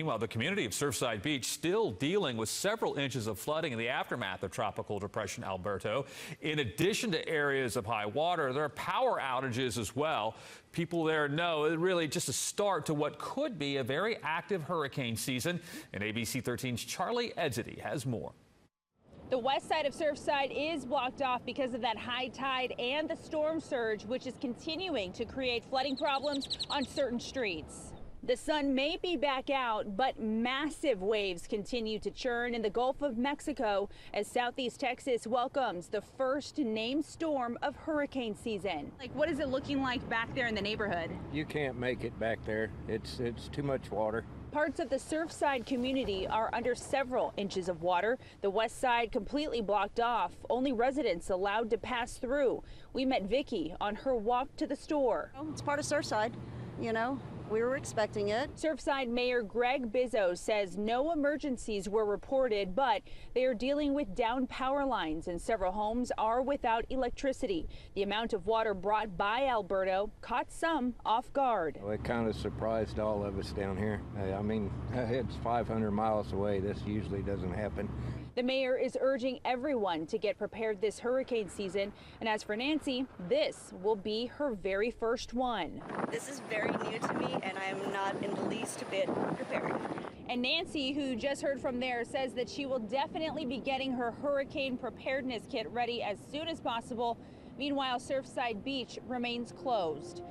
Meanwhile, the community of Surfside Beach still dealing with several inches of flooding in the aftermath of Tropical Depression Alberto. In addition to areas of high water, there are power outages as well. People there know it's really just a start to what could be a very active hurricane season. And ABC 13's Charlie Edzity has more. The west side of Surfside is blocked off because of that high tide and the storm surge, which is continuing to create flooding problems on certain streets. The sun may be back out, but massive waves continue to churn in the Gulf of Mexico as Southeast Texas welcomes the first named storm of hurricane season. Like, what is it looking like back there in the neighborhood? You can't make it back there. It's too much water. Parts of the Surfside community are under several inches of water. The west side completely blocked off, only residents allowed to pass through. We met Vicky on her walk to the store. It's part of Surfside, you know. We were expecting it. Surfside Mayor Greg Bizzo says no emergencies were reported, but they are dealing with down power lines and several homes are without electricity. The amount of water brought by Alberto caught some off guard. Well, it kind of surprised all of us down here. I mean, it's 500 miles away. This usually doesn't happen. The mayor is urging everyone to get prepared this hurricane season. And as for Nancy, this will be her very first one. This is very new to me, and I am not in the least bit prepared. And Nancy, who just heard from there, says that she will definitely be getting her hurricane preparedness kit ready as soon as possible. Meanwhile, Surfside Beach remains closed.